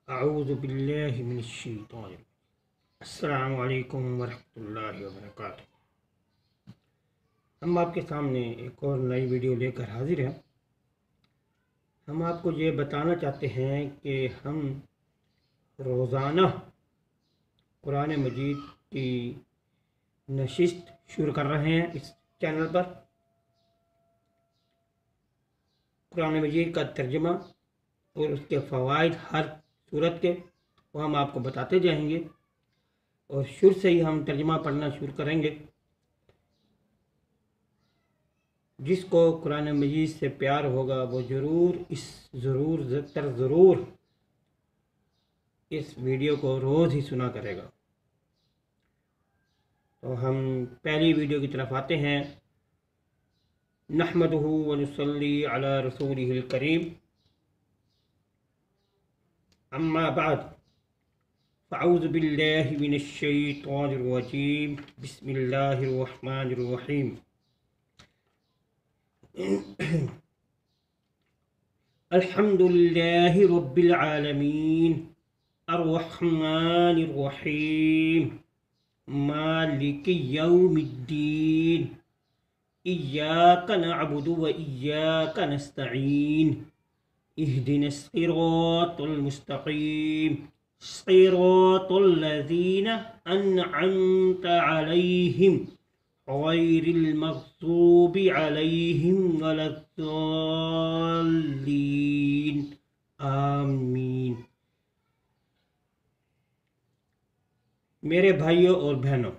अऊज़ु बिल्लाहि मिनश्शैतानिर रजीम। अस्सलामु अलैकुम वरहमतुल्लाहि वबरकातुहू। हम आपके सामने एक और नई वीडियो लेकर हाजिर हैं। हम आपको ये बताना चाहते हैं कि हम रोज़ाना कुरान मजीद की नशिस्त शुरू कर रहे हैं। इस चैनल पर कुरान मजीद का तर्जुमा और उसके फ़वाइद हर सूरत के वो हम आपको बताते जाएंगे और शुरू से ही हम तर्जुमा पढ़ना शुरू करेंगे। जिसको कुरान मजीद से प्यार होगा वो ज़रूर इस वीडियो को रोज़ ही सुना करेगा। तो हम पहली वीडियो की तरफ आते हैं। नहमदुहु व नुसल्ली अला रसूलिहिल करीम, अम्मा बाद, फ़अऊज़ु बिल्लाहि मिनश्शैतानिर रजीम, बिस्मिल्लाहिर रहमानिर रहीम। अल्हम्दुलिल्लाहि रब्बिल आलमीन, अर्रहमानिर रहीम, मालिकि यौमिद्दीन, इय्याका नअबुदु व इय्याका नस्तईन, इहदिनस सिरातल मुस्तकीम, सिरातल लज़ीना अन्अमता अलैहिम गैरिल मग़ज़ूबि अलैहिम वलद्दाल्लीन, आमीन। मेरे भाइयों और बहनों,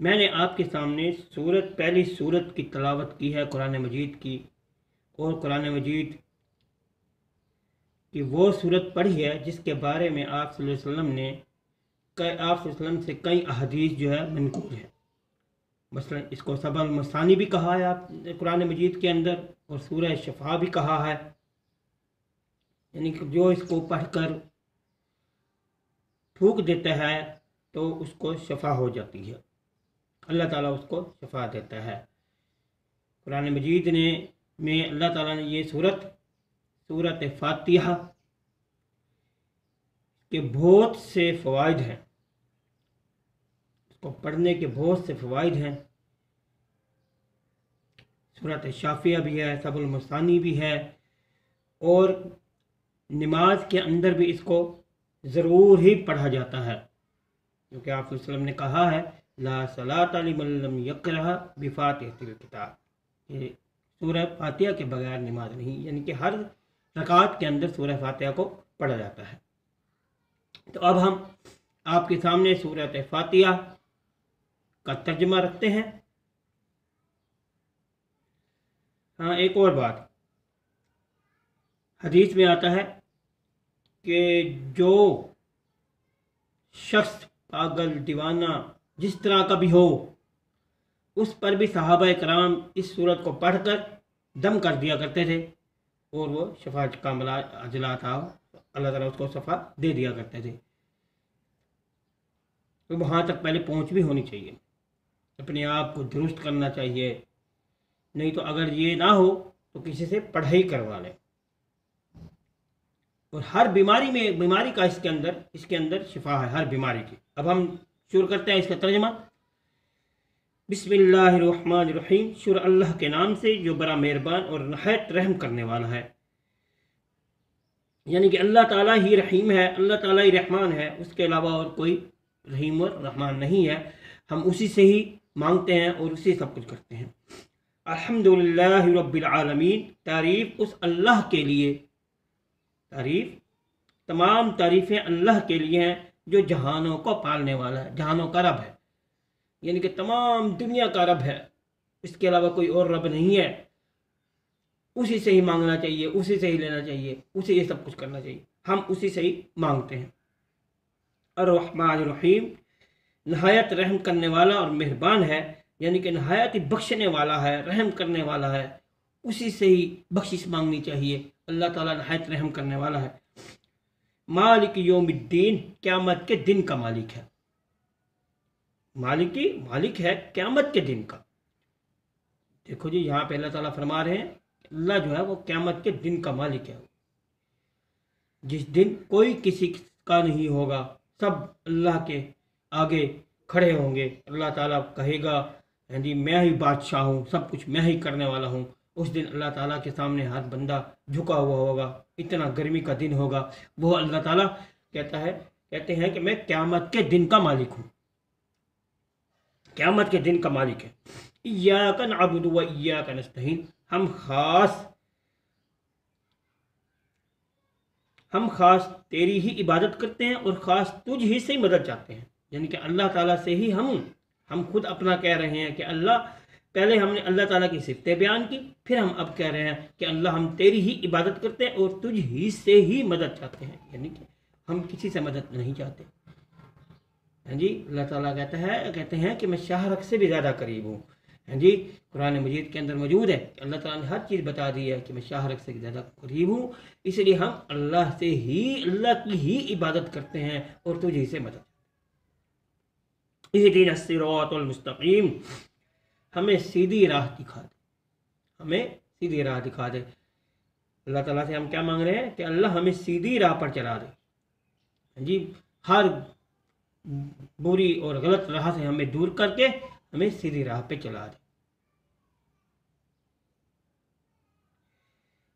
मैंने आपके सामने पहली सूरत की तलावत की है कुरान मजीद की, और कुरान मजीद की वो सूरत पढ़ी है जिसके बारे में आप सल्लल्लाहु अलैहि वसल्लम से कई अहदीस जो है मनक़ूल है। मसलन इसको सबल मसानी भी कहा है आप कुरान मजीद के अंदर, और सूरह शफा भी कहा है, यानी कि जो इसको पढ़कर फूंक देता है तो उसको शफा हो जाती है, अल्लाह ताला उसको शफा देता है। कुरान मजीद में अल्लाह ताला ने ये सूरत फातिहा के बहुत से फ़वाइद हैं, इसको पढ़ने के बहुत से फ़वाइद हैं। सूरत शाफिया भी है, सबुल मसानी भी है, और नमाज के अंदर भी इसको ज़रूर ही पढ़ा जाता है, क्योंकि आप वसल्लम ने कहा है ला सलाता लिमन लम यक़रा बिफ़ातिहतिल किताब, ये सूरह फातिहा के बगैर नमाज नहीं, यानी कि हर रकात के अंदर सूरह फातिहा को पढ़ा जाता है। तो अब हम आपके सामने सूरह फातिहा का तर्जुमा रखते हैं। हाँ, एक और बात, हदीस में आता है कि जो शख्स पागल दीवाना जिस तरह का भी हो, उस पर भी सहाबा कराम इस सूरत को पढ़कर दम कर दिया करते थे, और वो शफाअत का अजला था, अल्लाह ताला उसको शफा दे दिया करते थे। तो वहाँ तक पहले पहुँच भी होनी चाहिए, अपने आप को दुरुस्त करना चाहिए, नहीं तो अगर ये ना हो तो किसी से पढ़ाई करवा लें। और हर बीमारी का इसके अंदर शिफा है, हर बीमारी की। अब हम शुरू करते हैं इसका तर्जुमा। बिस्मिल्लाहिर्रहमानिर्रहीम, शुरू अल्लाह के नाम से जो बड़ा मेहरबान और नहायत रहम करने वाला है। यानी कि अल्लाह ताला ही रहीम है, अल्लाह ताला ही रहमान है, उसके अलावा और कोई रहीम और रहमान नहीं है। हम उसी से ही मांगते हैं और उसी सब कुछ करते हैं। अल्हम्दुलिल्लाहि रब्बिल आलमीन, तारीफ़ उस अल्लाह के लिए, तमाम तारीफ़ें अल्लाह के लिए हैं जो जहानों को पालने वाला है, जहानों का रब है, यानी कि तमाम दुनिया का रब है, इसके अलावा कोई और रब नहीं है। उसी से ही मांगना चाहिए, उसी से ही लेना चाहिए, उसे ये सब कुछ करना चाहिए, हम उसी से ही मांगते हैं। अर्रहमानिर रहीम, नहायत रहम करने वाला और मेहरबान है, यानी कि नहायत ही बख्शने वाला है, रहम करने वाला है, उसी से ही बख्शिश मांगनी चाहिए। अल्लाह ताला नहायत रहम करने वाला है। मालिक यौमिद्दीन, क़यामत के दिन का मालिक है, मालिक है क़यामत के दिन का। देखो जी, यहाँ पे अल्लाह ताला फरमा रहे हैं अल्लाह जो है वो क़यामत के दिन का मालिक है। जिस दिन कोई किसी का नहीं होगा, सब अल्लाह के आगे खड़े होंगे। अल्लाह ताला कहेगा हाँ जी मैं ही बादशाह हूँ, सब कुछ मैं ही करने वाला हूँ। उस दिन अल्लाह ताला के सामने हर बंदा झुका हुआ होगा, इतना गर्मी का दिन होगा। वो अल्लाह ताला कहते हैं कि मैं क़यामत के दिन का मालिक हूँ, क़यामत के दिन का मालिक है। इय्याका नअबुदु व इय्याका नस्तईन, हम खास तेरी ही इबादत करते हैं और ख़ास तुझ ही से मदद चाहते हैं। यानी कि अल्लाह ताला से ही हम खुद अपना कह रहे हैं कि अल्लाह, पहले हमने अल्लाह ताला की सिफ़तें बयान की, फिर हम अब कह रहे हैं कि अल्लाह हम तेरी ही इबादत करते हैं और तुझ ही से ही मदद चाहते हैं। यानी कि हम किसी से मदद नहीं चाहते। हाँ जी, अल्लाह ताला कहते हैं कि मैं शाहरख से भी ज़्यादा करीब हूँ। हाँ जी, कुरान मजीद के अंदर मौजूद है कि अल्लाह ताला ने हर चीज़ बता दी है कि मैं शाहरख से ज़्यादा करीब हूँ। इसलिए हम अल्लाह की ही इबादत करते हैं और तुझे से मदद। इहदिना सिरातल मुस्तकीम, हमें सीधी राह दिखा दे, हमें सीधी राह दिखा दे। अल्लाह ताला से हम क्या मांग रहे हैं कि अल्लाह हमें सीधी राह पर चला दे। हाँ जी, हर बुरी और गलत राह से हमें दूर करके हमें सीधी राह पे चला दे।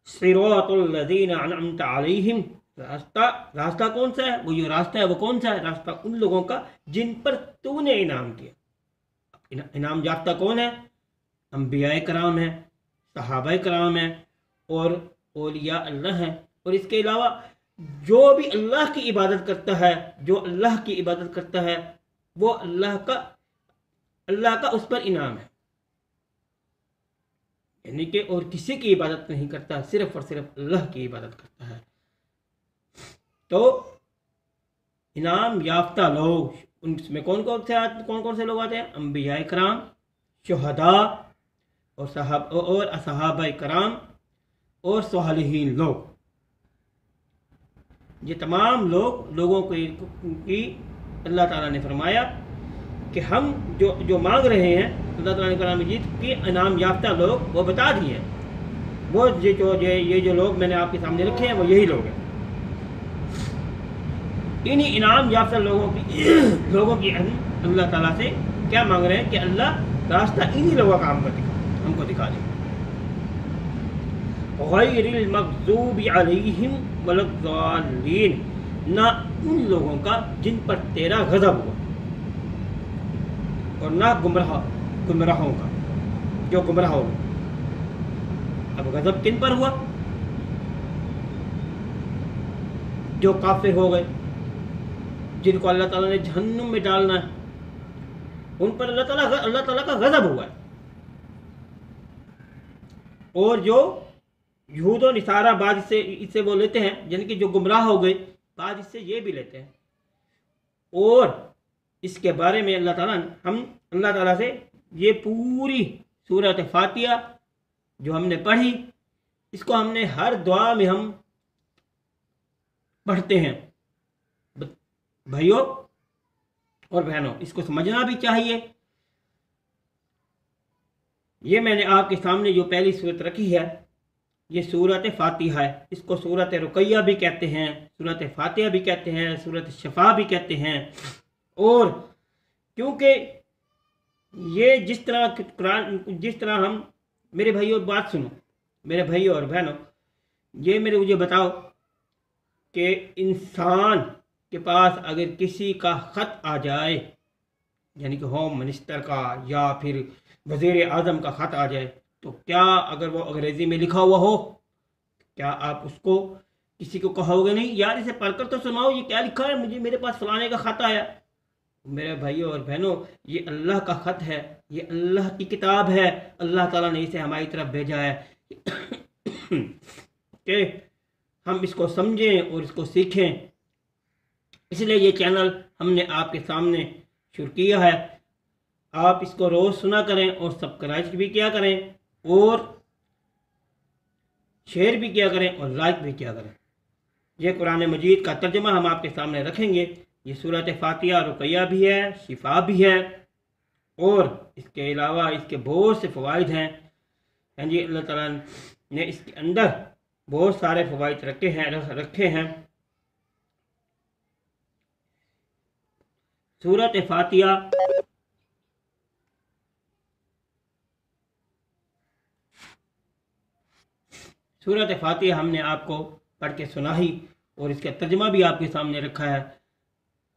सिरातल लज़ीना अनअमता अलैहिम, रास्ता कौन सा है? वो जो रास्ता है वो कौन सा है? रास्ता उन लोगों का जिन पर तूने इनाम किया। इनाम याफ्ता कौन है? अंबियाए कराम है, सहाबाए कराम है और औलिया अल्लाह है। और इसके अलावा जो भी अल्लाह की इबादत करता है, जो अल्लाह की इबादत करता है, वो अल्लाह का उस पर इनाम है। यानी कि और किसी की इबादत नहीं करता, सिर्फ और सिर्फ अल्लाह की इबादत करता है। तो इनाम याफ्ता लोग, उनमें कौन कौन से लोग आते हैं? अंबियाए कराम, शुहदा और असहाबाए कराम और सालिहीन लोग। ये तमाम लोगों की अल्लाह ताला ने फरमाया कि हम जो मांग रहे हैं, अल्लाह ताला ने कुरान मजीद के इनाम याफ्ता लोग वो बता दिए हैं। वो ये जो लोग मैंने आपके सामने रखे हैं वो यही लोग हैं। इन्हीं इनाम याफ्ता लोगों की अल्लाह ताला से क्या मांग रहे हैं कि अल्लाह रास्ता इन्हीं लोगों का हमको दिखा दे। गैरिल मग़ज़ूबि अलैहिम वलद्दाल्लीन, ना उन लोगों का जिन पर तेरा गज़ब हुआ और ना गुमराहों का जो गुमराह हो गए। अब गज़ब किन पर हुआ? जो काफिर हो गए, जिनको अल्लाह ताला ने जहन्नुम में डालना है, उन पर अल्लाह ताला का गज़ब हुआ है। और जो यहूद और निसारा बाद इससे वो लेते हैं, यानी कि जो गुमराह हो गए, बाद इससे ये भी लेते हैं। और इसके बारे में हम अल्लाह ताला से ये पूरी सूरत फातिहा जो हमने पढ़ी, इसको हमने हर दुआ में हम पढ़ते हैं। भाइयों और बहनों, इसको समझना भी चाहिए। ये मैंने आपके सामने जो पहली सूरत रखी है, ये सूरत फातिहा है। इसको सूरत रुकैया भी कहते हैं, सूरत फातिहा भी कहते हैं, सूरत शफा भी कहते हैं। और क्योंकि ये जिस तरह हम, मेरे भाइयों बात सुनो, मेरे भाइयों और बहनों, ये मुझे बताओ कि इंसान के पास अगर किसी का ख़त आ जाए, यानी कि होम मिनिस्टर का या फिर वज़ीर आज़म का ख़त आ जाए, तो क्या अगर वो अंग्रेज़ी में लिखा हुआ हो, क्या आप उसको किसी को कहोगे नहीं यार इसे पढ़कर तो सुनाओ, ये क्या लिखा है, मेरे पास फलाने का ख़त आया? मेरे भाइयों और बहनों, ये अल्लाह का ख़त है, ये अल्लाह की किताब है। अल्लाह ताला ने इसे हमारी तरफ भेजा है कि हम इसको समझें और इसको सीखें। इसलिए ये चैनल हमने आपके सामने शुरू किया है। आप इसको रोज़ सुना करें और सब्सक्राइब भी किया करें और शेयर भी किया करें और लाइक भी किया करें। ये कुरान मजीद का तर्जुमा हम आपके सामने रखेंगे। ये सूरत फातिहा रुकैया भी है, शिफा भी है और इसके अलावा इसके बहुत से फ़वाइद हैं। हाँ जी, अल्लाह ताला ने इसके अंदर बहुत सारे फ़वाइद रखे हैं। सूरत फातिहा सूरत फातिहा हमने आपको पढ़ के सुनाई और इसका तर्जमा भी आपके सामने रखा है।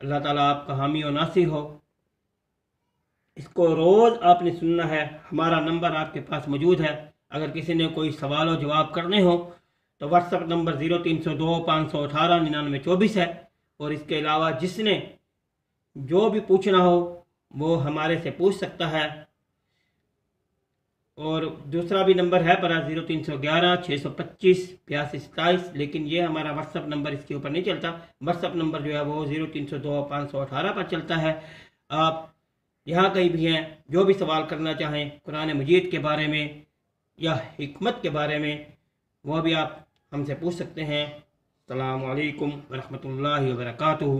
अल्लाह ताला आपका हामी और नासिर हो। इसको रोज़ आपने सुनना है। हमारा नंबर आपके पास मौजूद है। अगर किसी ने कोई सवाल और जवाब करने हो तो व्हाट्सएप नंबर 0302 518 9924 है। और इसके अलावा जिसने जो भी पूछना हो वो हमारे से पूछ सकता है। और दूसरा भी नंबर है पर 0311 625 82 27, लेकिन ये हमारा व्हाट्सएप नंबर इसके ऊपर नहीं चलता। व्हाट्सएप नंबर जो है वो 0302 518 पर चलता है। आप यहाँ कहीं भी हैं, जो भी सवाल करना चाहें कुरान मजीद के बारे में या हिकमत के बारे में, वो भी आप हमसे पूछ सकते हैं। अस्सलामु अलैकुम व रहमतुल्लाहि व बरकातुहू।